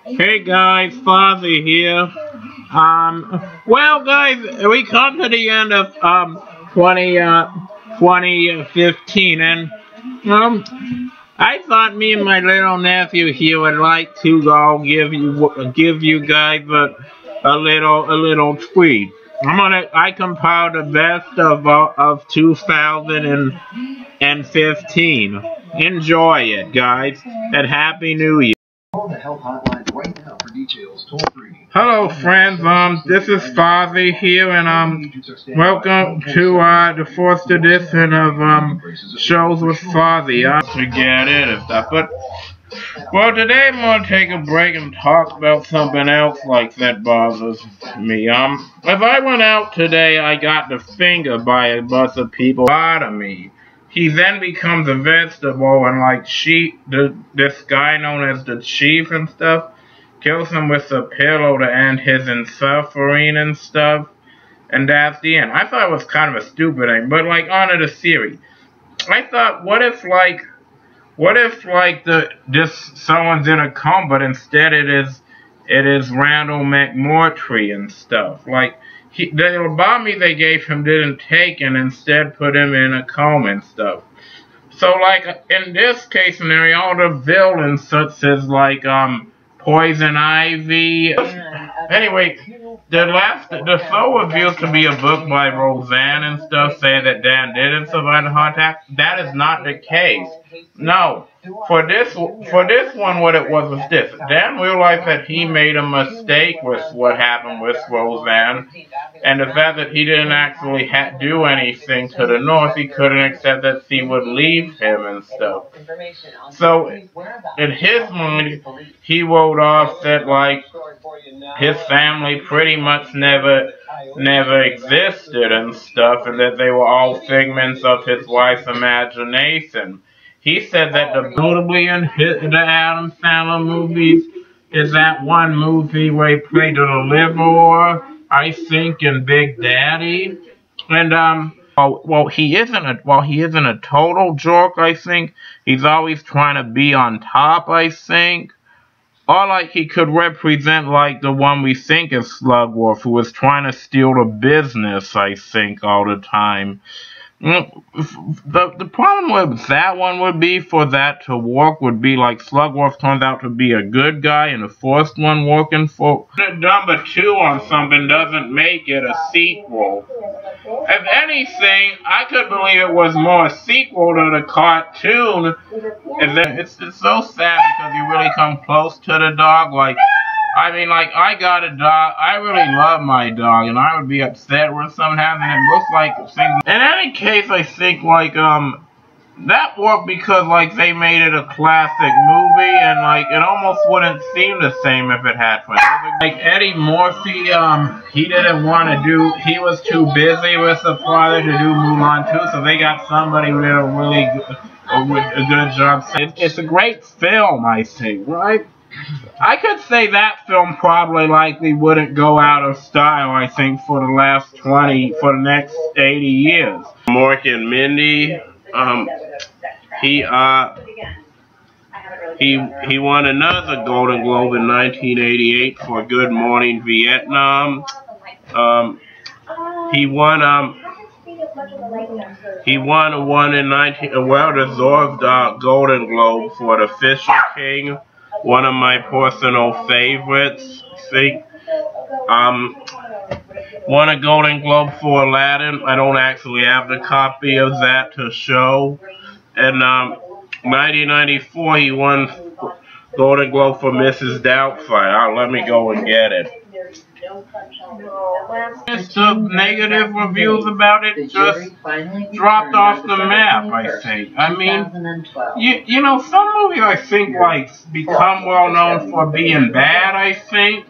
Hey guys, Fozzie here. Well guys, we come to the end of 2015, and I thought me and my little nephew here would like to go give you guys a little treat. I compiled the best of 2015. Enjoy it, guys, and Happy New Year. Call the help hotline right now for details, toll free. Hello friends, this is Fozzie here, and welcome to the fourth edition of Shows with Fozzie. I forget it and stuff, but well, today I'm gonna take a break and talk about something else like that bothers me. If I went out today, I got the finger by a bunch of people bother me. He then becomes a vegetable, and like this guy known as the Chief and stuff, kills him with a pillow to end his suffering and stuff, and that's the end. I thought it was kind of a stupid thing, but like on to the series. I thought, what if someone's in a coma, but instead it is Randall McMurtry and stuff. Like the lobotomy they gave him didn't take, and instead put him in a coma and stuff. So like in this case scenario, all the villains such as like Poison Ivy. Anyway, the show reveals to be a book by Roseanne and stuff, say that Dan didn't survive the heart attack. That is not the case. No. For this one, what it was this. Dan realized that he made a mistake with what happened with Roseanne, and the fact that he didn't actually do anything to the North, he couldn't accept that she would leave him and stuff. So, in his mind, he wrote off that, like, his family pretty much never existed and stuff, and that they were all figments of his wife's imagination. He said that notably in the Adam Sandler movies is that one movie where he played the deliverer, I think, in Big Daddy. And while he isn't a total jerk, I think, he's always trying to be on top, I think. Or like he could represent like the one we think is Slugworth, who was trying to steal the business, I think, all the time. The problem with that one would be, for that to work, would be like Slugworth turns out to be a good guy, and the first one working for number 2 on something doesn't make it a sequel. If anything, I could believe it was more a sequel to the cartoon. And then it's so sad because you really come close to the dog. Like, I mean, like, I got a dog. I really love my dog, and I would be upset when something happened. And it looks like things. In any case, I think like that worked because like they made it a classic movie, and like it almost wouldn't seem the same if it had twins. Like Eddie Murphy, he didn't want to do. He was too busy with the father to do Mulan 2, so they got somebody who did a really good job. It's a great film, I think, right? I could say that film probably likely wouldn't go out of style, I think, for the next 80 years. Mork and Mindy, he won another Golden Globe in 1988 for Good Morning Vietnam. He won a well-deserved Golden Globe for The Fisher King. One of my personal favorites. Won a Golden Globe for Aladdin. I don't actually have the copy of that to show. And 1994, he won Golden Globe for Mrs. Doubtfire. Let me go and get it. The negative reviews about it just dropped off the map, I think. I mean, you know, some movies I think like become well known for being bad, I think,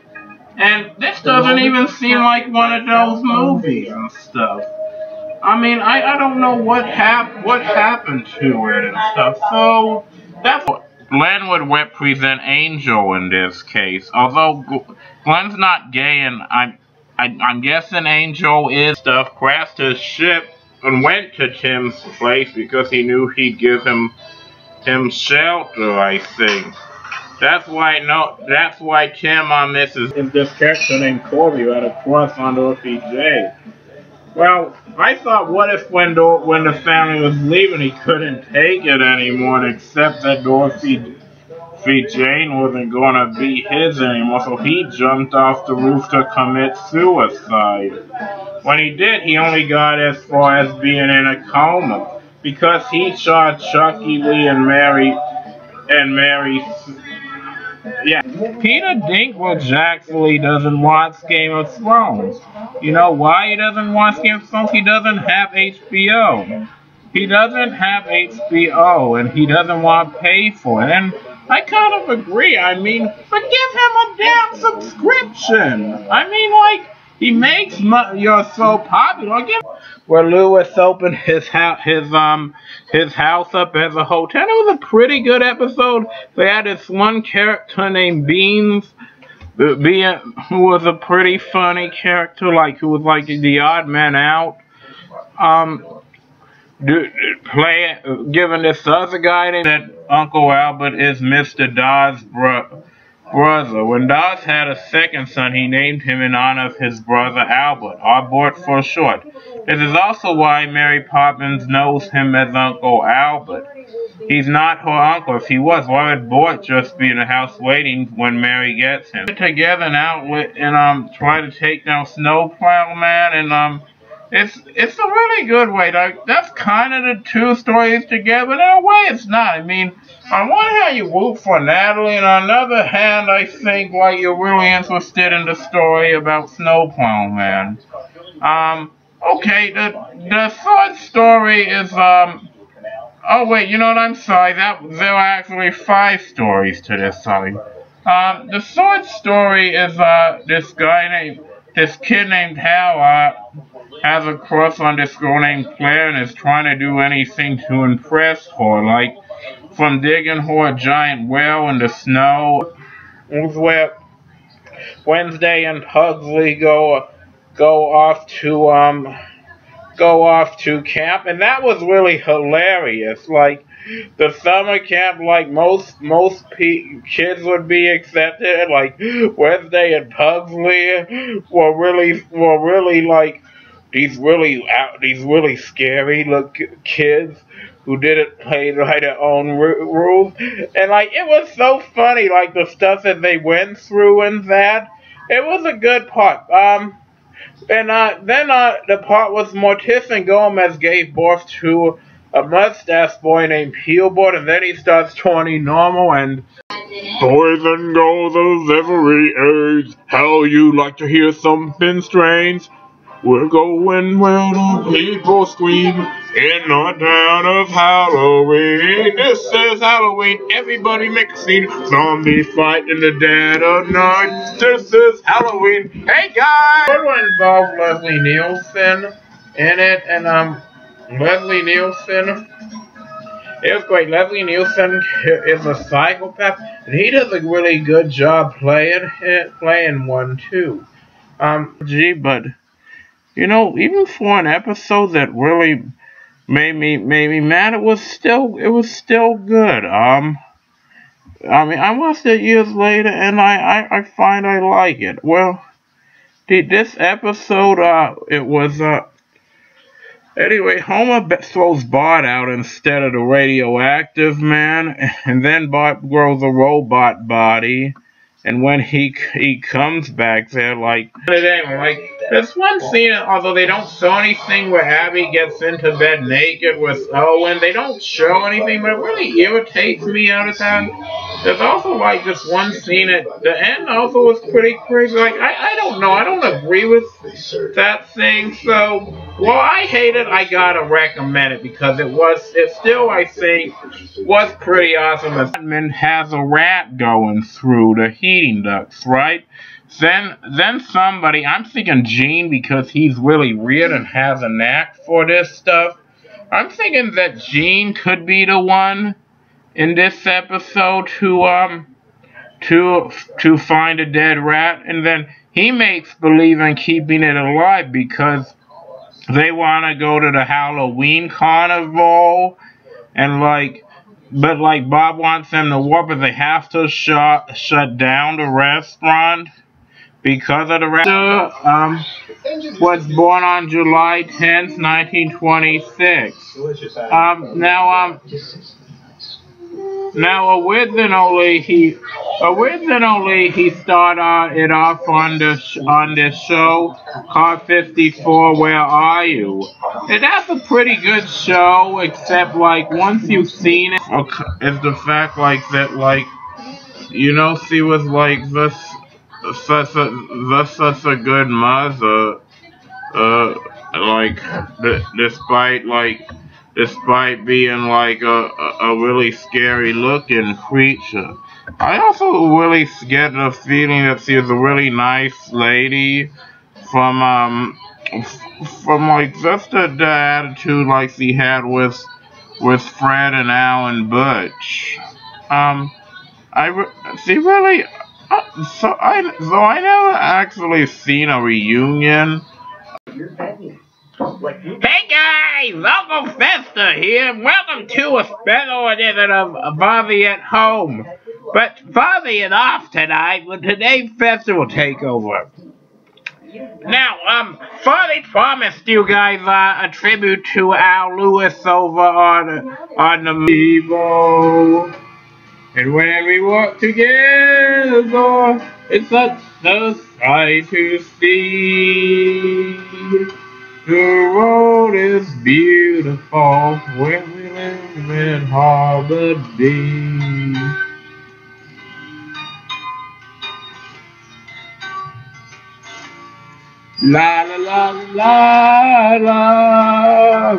and this doesn't even seem like one of those movies and stuff. I mean, I don't know what happened to it and stuff. So that's what Glenn would represent Angel in this case. Although Glenn's not gay, and I'm guessing Angel is stuff, crashed his ship and went to Tim's place because he knew he'd give him shelter, I think. That's why Tim misses is this character named Corby who had a crush on Dorothy J. Well, I thought, what if when the family was leaving, he couldn't take it anymore and accept that Dorothy Jane wasn't gonna be his anymore, so he jumped off the roof to commit suicide. When he did, he only got as far as being in a coma because he shot Chucky Lee and Mary. Yeah, Peter Dinklage actually doesn't watch Game of Thrones. You know why he doesn't watch Game of Thrones? He doesn't have HBO. He doesn't have HBO, and he doesn't want to pay for it. And I kind of agree. I mean, but give him a damn subscription. I mean, like, he makes you're so popular. Where Lewis opened his house up as a hotel. It was a pretty good episode. They had this one character named Beans, who was a pretty funny character, like who was like the odd man out. Given this other guy that Uncle Albert is Mr. Dawes' brother. When Dawes had a second son, he named him in honor of his brother Albert, or Bort for short. This is also why Mary Poppins knows him as Uncle Albert. He's not her uncle. If he was, why would Bort just be in the house waiting when Mary gets him? Together now and try to take down Snowplow Man, and it's a really good way. Like, that's kind of the two stories together, but in a way it's not. I mean, on one hand you root for Natalie, and on the other hand I think like you're really interested in the story about Snowplow Man. Okay, the third story is oh wait, you know what, I'm sorry, there are actually 5 stories to this, sorry. The third story is this kid named Hal has a crush on this girl named Claire and is trying to do anything to impress her, like from digging her a giant well in the snow. Where Wednesday and Pugsley go off to camp, and that was really hilarious. Like, the summer camp, like most kids would be accepted, like Wednesday and Pugsley were really like these really scary kids who didn't play by their own rules, and like it was so funny, like the stuff that they went through and that. It was a good part. Then the part was Morticia Gomez gave birth to a mustache boy named Peelboard, and then he starts turning normal and boys and girls of every age, how you like to hear something strange? We're going where the people scream in the town of Halloween. This is Halloween, everybody make a scene. Zombies fight in the dead of night. This is Halloween. Hey guys! The one involved Leslie Nielsen in it, and Leslie Nielsen. It was great. Leslie Nielsen is a psychopath, and he does a really good job playing one too. But you know, even for an episode that really made me mad, it was still good. I mean, I watched it years later, and I find I like it. Well, this episode, it was anyway, Homer throws Bart out instead of the radioactive man, and then Bart grows a robot body. And when he comes back, they're like, there's one scene, although they don't show anything, where Abby gets into bed naked with Owen. They don't show anything, but it really irritates me out of time. There's also like this one scene at the end also was pretty crazy. Like, I don't know, I don't agree with that thing. So, well, I hate it. I gotta recommend it because it still, I think, was pretty awesome. Batman has a rat going through the heating ducts, right? Then somebody, I'm thinking Gene, because he's really weird and has a knack for this stuff. I'm thinking that Gene could be the one in this episode to find a dead rat, and then he makes believe in keeping it alive because they want to go to the Halloween carnival, and like but like Bob wants them to work, but they have to shut down the restaurant because of the restaurant. Was born on July 10th, 1926. Now originally he started it off on this show called 54. Where Are You? And that's a pretty good show, except like once you've seen it, it's the fact like that she was like such a good mother. Like despite being like a really scary looking creature. I also really get the feeling that she was a really nice lady from like just the attitude like she had with Fred and Alan Butch. She really I never actually seen a reunion. Hey guys, Uncle Fester here, and welcome to a special edition of Fozzie at Home. But Fozzie is off tonight, but today's Fester will take over. Now, Fozzie promised you guys a tribute to Al Lewis over on the Evo. And when we walk together, it's such a sight to see. The road is beautiful when we live in Harbor Bay. La la la la la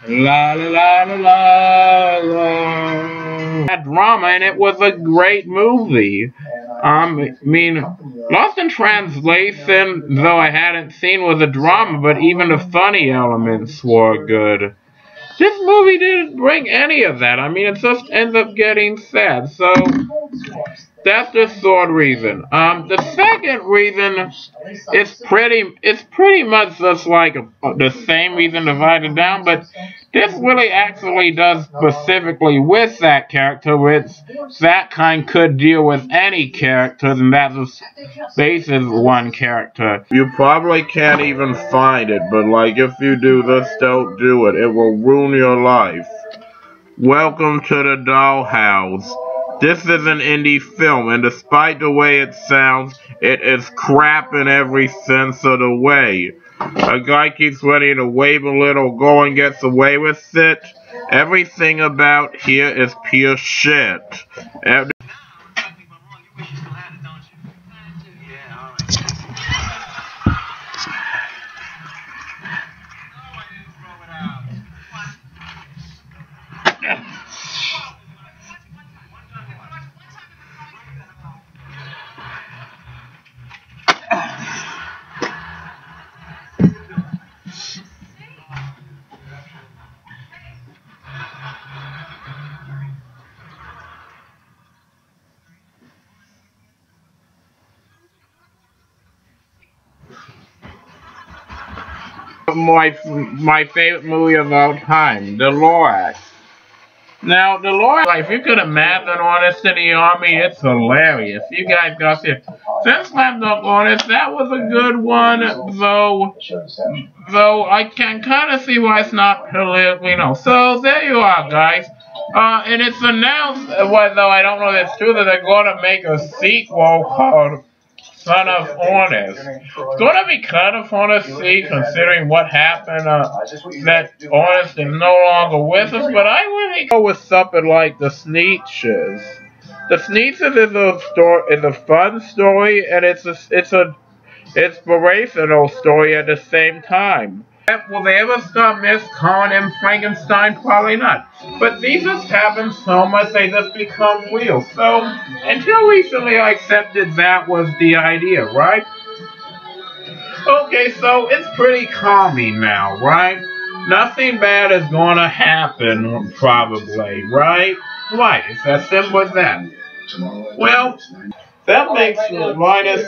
la la la la la. That drama, and it was a great movie. I mean, Lost in Translation, though I hadn't seen, was a drama, but even the funny elements were good. This movie didn't bring any of that. I mean, it just ends up getting sad. So that's the third reason. The second reason is pretty much just like the same reason divided down, but this really actually does specifically with that character, which that kind could deal with any character, and that just bases one character. You probably can't even find it, but like if you do, just don't do it. It will ruin your life. Welcome to the Dollhouse. This is an indie film, and despite the way it sounds, it is crap in every sense of the way. A guy keeps ready to wave a little, go and gets away with it. Everything about here is pure shit. My favorite movie of all time, The Lorax. Now, The Lorax, if you could imagine Honest in the Army, it's hilarious. You guys got this. Since Slam Dunk Honest, that was a good one, though I can kind of see why it's not politically known. So, there you are, guys. And it's announced, well, though I don't know if it's true, that they're going to make a sequel called Son of Honest. It's going to be kind of fun to see, considering what happened, that Honest is no longer with us, but I really go with something like The Sneetches. The Sneetches is a fun story, and it's an inspirational story at the same time. Will they ever stop Miss calling him Frankenstein? Probably not. But these just happen so much, they just become real. So, until recently I accepted that was the idea, right? Okay, so it's pretty calming now, right? Nothing bad is gonna happen, probably, right? Right, it's as simple as that. Well, that makes Linus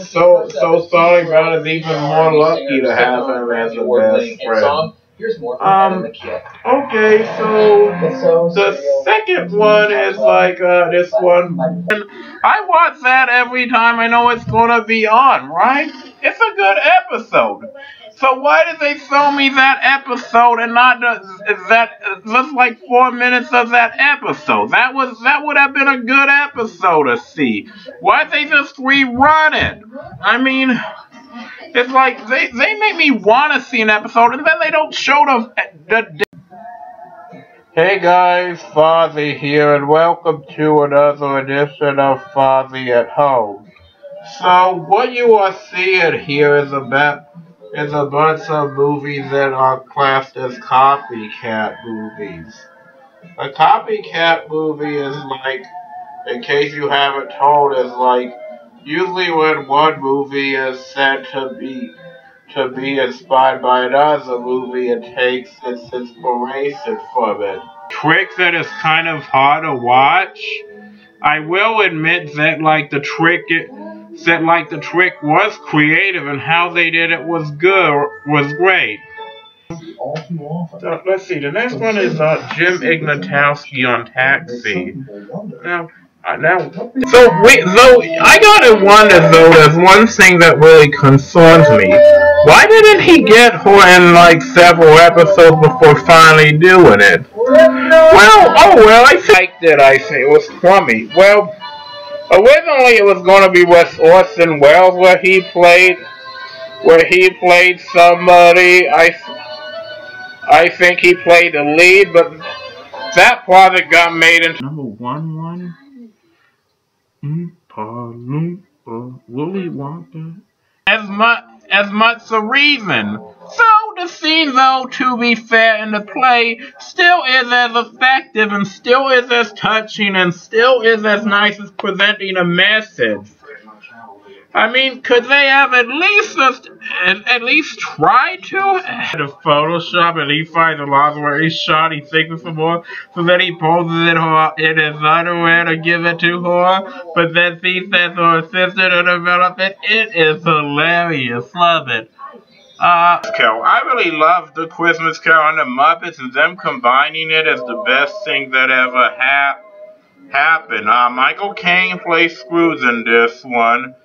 so sorry about it, even more lucky to have him as a best friend. Okay, so the second one is like this one. And I watch that every time I know it's gonna be on, right? It's a good episode. So why did they show me that episode and not just like 4 minutes of that episode? That would have been a good episode to see. Why'd they just rerun it? I mean, it's like they make me want to see an episode and then they don't show the. Hey guys, Fozzie here, and welcome to another edition of Fozzie at Home. So what you are seeing here is a bunch of movies that are classed as copycat movies. A copycat movie is like, in case you haven't told, is like usually when one movie is said to be inspired by another movie, it takes its inspiration from it. Trick that is kind of hard to watch. I will admit that the trick was creative and how they did it was great. So, let's see, the next one is Jim Ignatowski on Taxi. So I gotta wonder though, there's one thing that really concerns me. Why didn't he get her in like several episodes before finally doing it? Well, I liked it, I think. It was crummy. Well, originally it was gonna be with Orson Welles where he played somebody. I think he played the lead, but that project got made into number one. Willy Wonka. As much a reason. So the scene, though, to be fair, in the play still is as effective and still is as touching and still is as nice as presenting a message. I mean, could they have at least tried to? The Photoshop, and he finds a lot where he shot, he thinks some more, so then he poses it in his underwear to give it to her, but then sees that her assistant to develop it. It is hilarious. Love it. Carol. I really love the Christmas Carol and the Muppets, and them combining it is the best thing that ever happened. Michael Caine plays Scrooge in this one.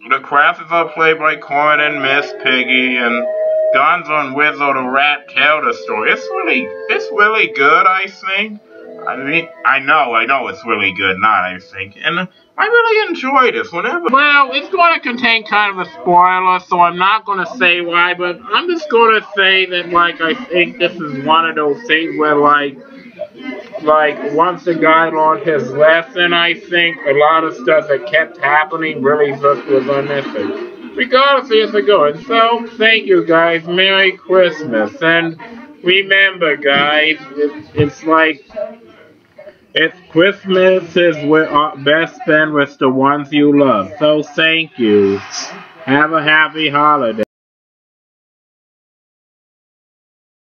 The Crafters are played by Corin and Miss Piggy, and Gonzo and Wizzo the Rat tell the story. It's really good, I think. I mean, I know it's really good, I think. And I really enjoy this whenever. Well, it's going to contain kind of a spoiler, so I'm not going to say why, but I'm just going to say that, I think this is one of those things where, once the guy learned his lesson, I think a lot of stuff that kept happening really just was unnecessary. Regardless, it's a good. So, thank you guys. Merry Christmas. And remember, guys, it's Christmas is best spent with the ones you love. So, thank you. Have a happy holiday.